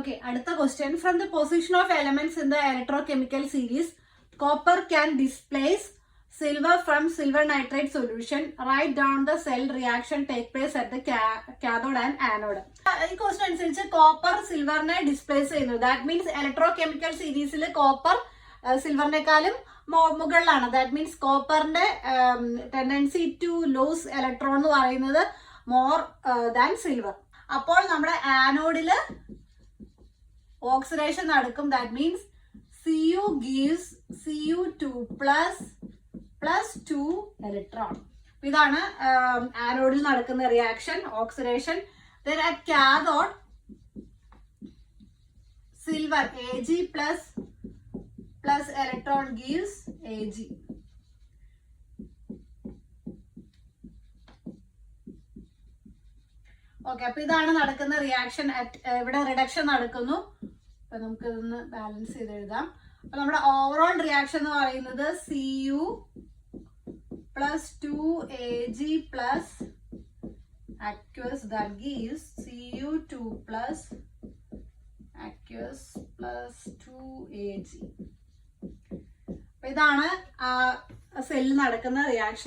Okay, another question. From the position of elements in the electrochemical series, copper can displace silver from silver nitrate solution. Write down the cell reaction take place at the cathode and anode. This question is copper silver ne displace cheyunu. That means electrochemical series il copper silver nekkalum മുകളിലാണ്. That means copper tendency to lose electron എന്ന് പറയുന്നത് more than silver. അപ്പോൾ നമ്മുടെ ആനോഡിൽ oxidation നടക്കും. That means Cu gives Cu2 plus 2 electron. ഇതാണ് ആനോഡിൽ നടക്കുന്ന reaction, oxidation. Then at cathode, silver Ag plus electron gives Ag. Okay, അപ്പൊ ഇതാണ് നടക്കുന്ന റിയാക്ഷൻ. ഇവിടെ റിഡക്ഷൻ നടക്കുന്നു. അപ്പൊ നമുക്ക് ഇതൊന്ന് ബാലൻസ് ചെയ്ത് എഴുതാം. അപ്പൊ നമ്മുടെ ഓവറോൾ റിയാക്ഷൻ എന്ന് പറയുന്നത് Cu plus 2 Ag plus aqueous, that gives Cu2 plus aqueous plus 2 Ag. അപ്പൊ ഇതാണ് സെല്ലിൽ നടക്കുന്ന റിയാക്ഷൻ.